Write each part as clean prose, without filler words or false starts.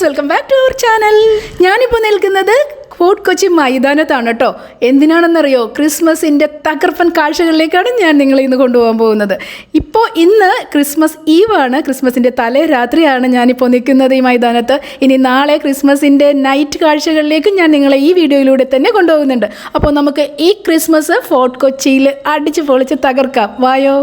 Welcome back to our channel. ഞാനിപ്പോൾ നിൽക്കുന്നത് fort Kochi മൈതാനത്താണ് കേട്ടോ. എന്തിനാണെന്നറിയോ? ക്രിസ്മസിൻ്റെ തകർപ്പൻ കാഴ്ചകളിലേക്കാണ് ഞാൻ നിങ്ങളെ ഇന്ന് കൊണ്ടുപോകാൻ പോകുന്നത്. ഇന്ന് ക്രിസ്മസ് ഈവാണ്, ക്രിസ്മസിൻ്റെ തലേ രാത്രിയാണ് ഞാനിപ്പോൾ നിൽക്കുന്നത് ഈ മൈതാനത്ത്. ഇനി നാളെ ക്രിസ്മസിൻ്റെ നൈറ്റ് കാഴ്ചകളിലേക്ക് ഞാൻ നിങ്ങളെ ഈ വീഡിയോയിലൂടെ തന്നെ കൊണ്ടുപോകുന്നുണ്ട്. അപ്പോൾ നമുക്ക് ഈ ക്രിസ്മസ് ഫോർട്ട് കൊച്ചിയിൽ അടിച്ച് പൊളിച്ച് തകർക്കാം. വായോ.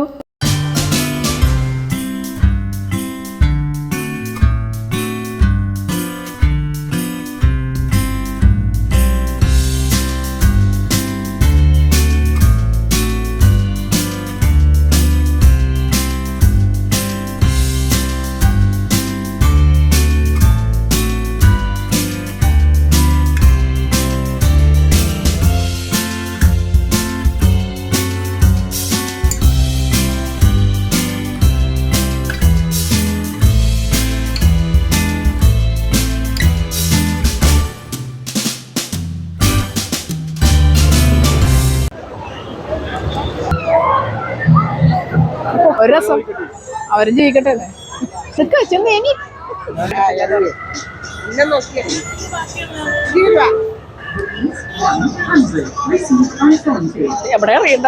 ഒരു രസം അവരും ജീവിക്കട്ടെ. എവിടെ അറിയണ്ട.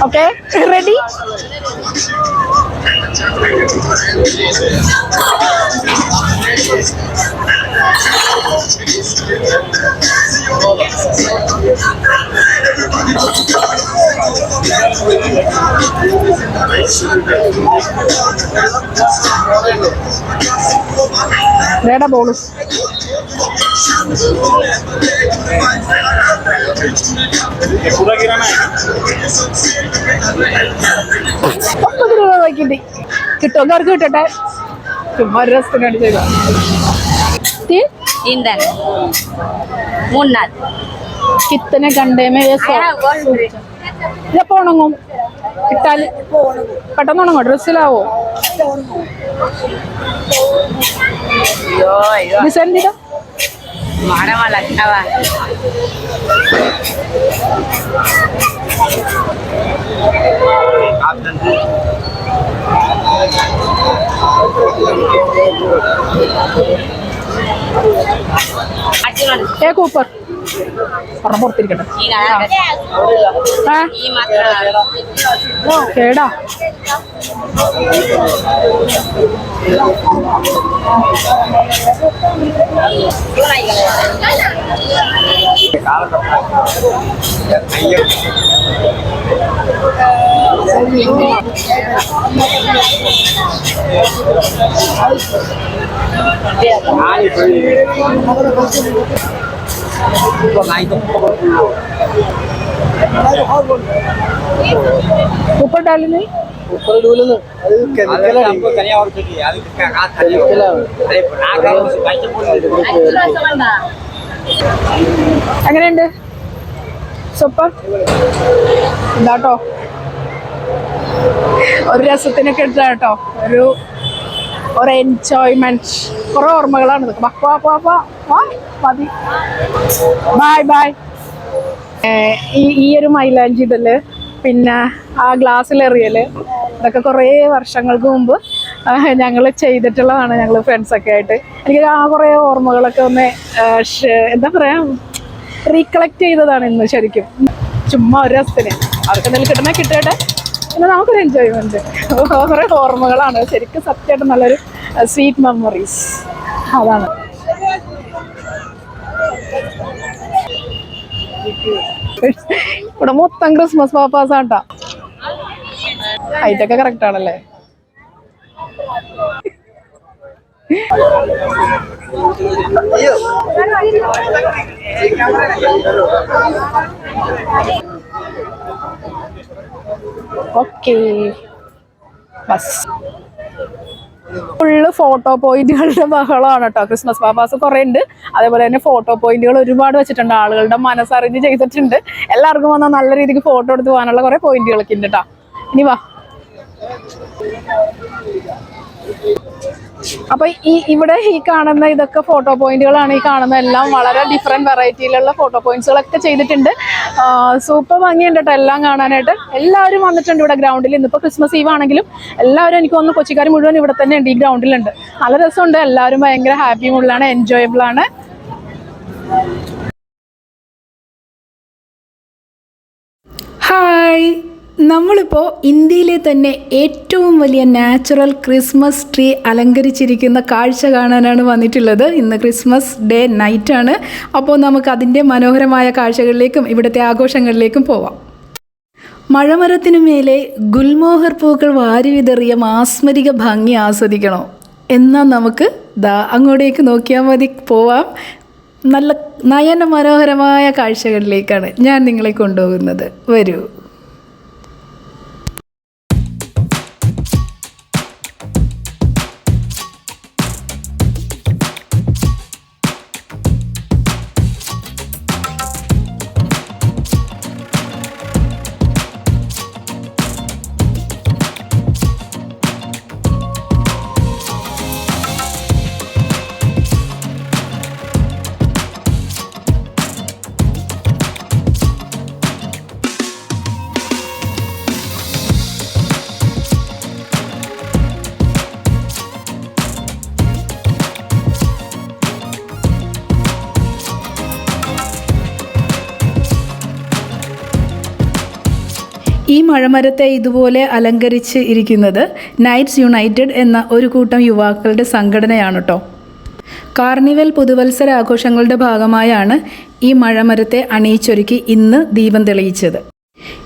Okay, ready. വേടാ ബോള്. ₹50 വൈകിട്ട് കിട്ടുമെന്നവർക്ക് കിട്ടട്ടെ. ചുമ്മാ ഒരു രസത്തിനാണ് ചെയ്ത. കിത്തനെ കണ്ടേമേ ഇതപ്പോ ഉണങ്ങും. ഇട്ടാൽ പെട്ടെന്ന് ഉണങ്ങോ? ഡ്രസ്സിലാവോ? ഡിസൈൻ ചെയ്തോ? കൂപ്പർ പറഞ്ഞ പുറത്തിരിക്കട്ടെ. കേടാ ऊपर डाली नहीं, ऊपर डूले ना എങ്ങനെയുണ്ട് സൂപ്പർ ഇതാട്ടോ. ഒരു രസത്തിനൊക്കെ എടുത്താ കേട്ടോ. ഒരു എൻജോയ്മെന്റ്, കുറെ ഓർമ്മകളാണ്. മതി. Bye bye. ഈ ഒരു മൈലാഞ്ചി ഇടല്, പിന്നെ ആ ഗ്ലാസ്സിലെറിയല്, ഇതൊക്കെ കുറേ വർഷങ്ങൾക്ക് മുമ്പ് ഞങ്ങൾ ചെയ്തിട്ടുള്ളതാണ്. ഞങ്ങൾ ഫ്രണ്ട്സൊക്കെ ആയിട്ട്. എനിക്ക് ആ കുറേ ഓർമ്മകളൊക്കെ ഒന്ന് എന്താ പറയാ റീകളക്ട് ചെയ്തതാണ് ഇന്ന് ശരിക്കും. ചുമ്മാ ഒരു രസത്തിന് അവർക്ക് എന്തെങ്കിലും കിട്ടട്ടെ. പിന്നെ നമുക്കൊരു എൻജോയ്മെന്റ്, കുറേ ഓർമ്മകളാണ് ശരിക്കും. സത്യമായിട്ട് നല്ലൊരു സ്വീറ്റ് മെമ്മറീസ് അതാണ്. ഇവിടെ മൊത്തം ക്രിസ്മസ് പാപ്പാസാട്ടാ. ഹൈറ്റൊക്കെ കറക്റ്റ് ആണല്ലേ. ഓക്കെ ബസ് ഫുള്ള് ഫോട്ടോ പോയിന്റുകളുടെ ബഹളമാണ് കേട്ടോ. ക്രിസ്മസ് പാപ്പാസ് കുറേ ഉണ്ട്. അതേപോലെ തന്നെ ഫോട്ടോ പോയിന്റുകൾ ഒരുപാട് വെച്ചിട്ടുണ്ട്. ആളുകളുടെ മനസ്സറിഞ്ഞ് ചെയ്തിട്ടുണ്ട്. എല്ലാവർക്കും വന്നാൽ നല്ല രീതിക്ക് ഫോട്ടോ എടുത്ത് പോകാനുള്ള കുറേ പോയിന്റുകളൊക്കെ ഉണ്ട് കേട്ടോ. ഇനി വാ. അപ്പൊ ഇവിടെ ഈ കാണുന്ന ഇതൊക്കെ ഫോട്ടോ പോയിന്റുകളാണ്. ഈ കാണുന്ന എല്ലാം വളരെ ഡിഫറെന്റ് വെറൈറ്റിയിലുള്ള ഫോട്ടോ പോയിന്റ്സുകളൊക്കെ ചെയ്തിട്ടുണ്ട്. സൂപ്പർ ഭംഗിയുണ്ട് കേട്ടോ എല്ലാം കാണാനായിട്ട്. എല്ലാവരും വന്നിട്ടുണ്ട് ഇവിടെ ഗ്രൗണ്ടിൽ. ഇന്നിപ്പോൾ ക്രിസ്മസ് ഈവ് ആണെങ്കിലും എല്ലാവരും എനിക്ക് തോന്നുന്നു കൊച്ചിക്കാർ മുഴുവൻ ഇവിടെ തന്നെ ഉണ്ട്, ഈ ഗ്രൗണ്ടിലുണ്ട്. നല്ല രസമുണ്ട്. എല്ലാവരും ഭയങ്കര ഹാപ്പി മൂഡിലാണ്, എൻജോയബിൾ ആണ്. ഹായ്, നമ്മളിപ്പോൾ ഇന്ത്യയിലെ തന്നെ ഏറ്റവും വലിയ നാച്ചുറൽ ക്രിസ്മസ് ട്രീ അലങ്കരിച്ചിരിക്കുന്ന കാഴ്ച കാണാനാണ് വന്നിട്ടുള്ളത്. ഇന്ന് ക്രിസ്മസ് ഡേ നൈറ്റാണ്. അപ്പോൾ നമുക്ക് അതിൻ്റെ മനോഹരമായ കാഴ്ചകളിലേക്കും ഇവിടുത്തെ ആഘോഷങ്ങളിലേക്കും പോവാം. മഴമരത്തിനു മേലെ ഗുൽമോഹർ പൂക്കൾ വാരി വിതറിയ മാസ്മരിക ഭംഗി ആസ്വദിക്കണോ? എന്നാൽ നമുക്ക് അങ്ങോട്ടേക്ക് നോക്കിയാൽ മതി, പോവാം. നല്ല നയന മനോഹരമായ കാഴ്ചകളിലേക്കാണ് ഞാൻ നിങ്ങളെ കൊണ്ടുപോകുന്നത്. വരൂ. ഈ മഴമരത്തെ ഇതുപോലെ അലങ്കരിച്ച് ഇരിക്കുന്നത് നൈറ്റ്സ് യുണൈറ്റഡ് എന്ന ഒരു കൂട്ടം യുവാക്കളുടെ സംഘടനയാണ് കേട്ടോ. കാർണിവൽ പുതുവത്സരാഘോഷങ്ങളുടെ ഭാഗമായാണ് ഈ മഴമരത്തെ അണിയിച്ചൊരുക്കി ഇന്ന് ദീപം തെളിയിച്ചത്.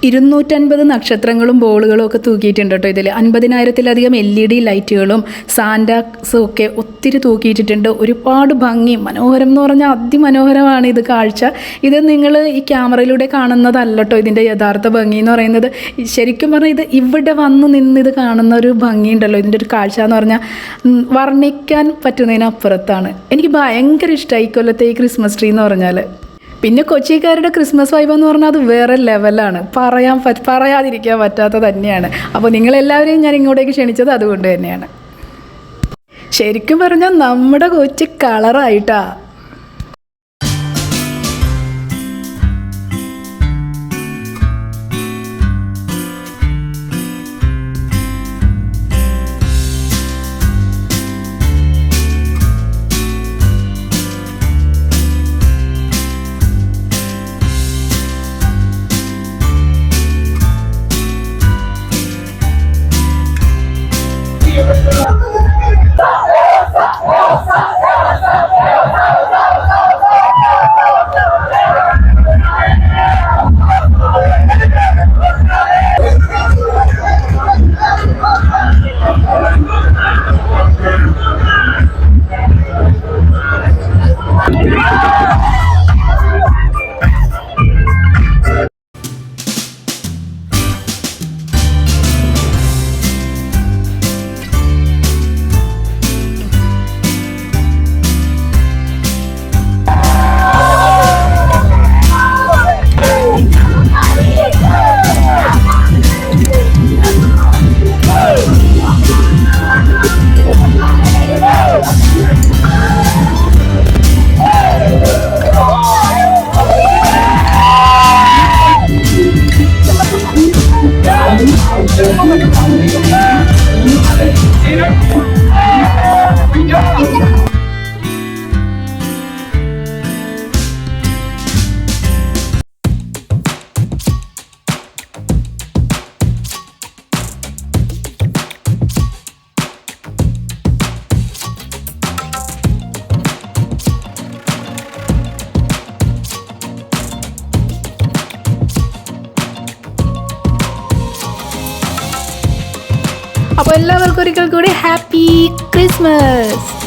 250 നക്ഷത്രങ്ങളും ബോളുകളും ഒക്കെ തൂക്കിയിട്ടുണ്ട് കേട്ടോ. ഇതിൽ 50,000-ലധികം LED ലൈറ്റുകളും സാന്റാസും ഒക്കെ ഒത്തിരി തൂക്കിയിട്ടിട്ടുണ്ട്. ഒരുപാട് ഭംഗി, മനോഹരം എന്ന് പറഞ്ഞാൽ അതിമനോഹരമാണ് ഇത് കാഴ്ച. ഇത് നിങ്ങൾ ഈ ക്യാമറയിലൂടെ കാണുന്നതല്ല കേട്ടോ ഇതിൻ്റെ യഥാർത്ഥ ഭംഗി എന്ന് പറയുന്നത്. ശരിക്കും പറഞ്ഞാൽ ഇത് ഇവിടെ വന്ന് നിന്ന് ഇത് കാണുന്ന ഒരു ഭംഗിയുണ്ടല്ലോ, ഇതിൻ്റെ ഒരു കാഴ്ച എന്ന് പറഞ്ഞാൽ വർണ്ണിക്കാൻ പറ്റുന്നതിനപ്പുറത്താണ്. എനിക്ക് ഭയങ്കര ഇഷ്ടമായി കൊല്ലത്തെ ഈ ക്രിസ്മസ് ട്രീ എന്ന് പറഞ്ഞാൽ. പിന്നെ കൊച്ചിക്കാരുടെ ക്രിസ്മസ് വൈബ് എന്ന് പറഞ്ഞാൽ അത് വേറെ ലെവലാണ്, പറയാതിരിക്കാൻ പറ്റാത്ത തന്നെയാണ്. അപ്പോൾ നിങ്ങളെല്ലാവരെയും ഞാൻ ഇങ്ങോട്ടേക്ക് ക്ഷണിച്ചത് അതുകൊണ്ട് തന്നെയാണ്. ശരിക്കും പറഞ്ഞാൽ നമ്മുടെ കൊച്ചി കളറായിട്ടാ. അപ്പോൾ എല്ലാവർക്കും ഒരിക്കൽ കൂടി ഹാപ്പി ക്രിസ്മസ്.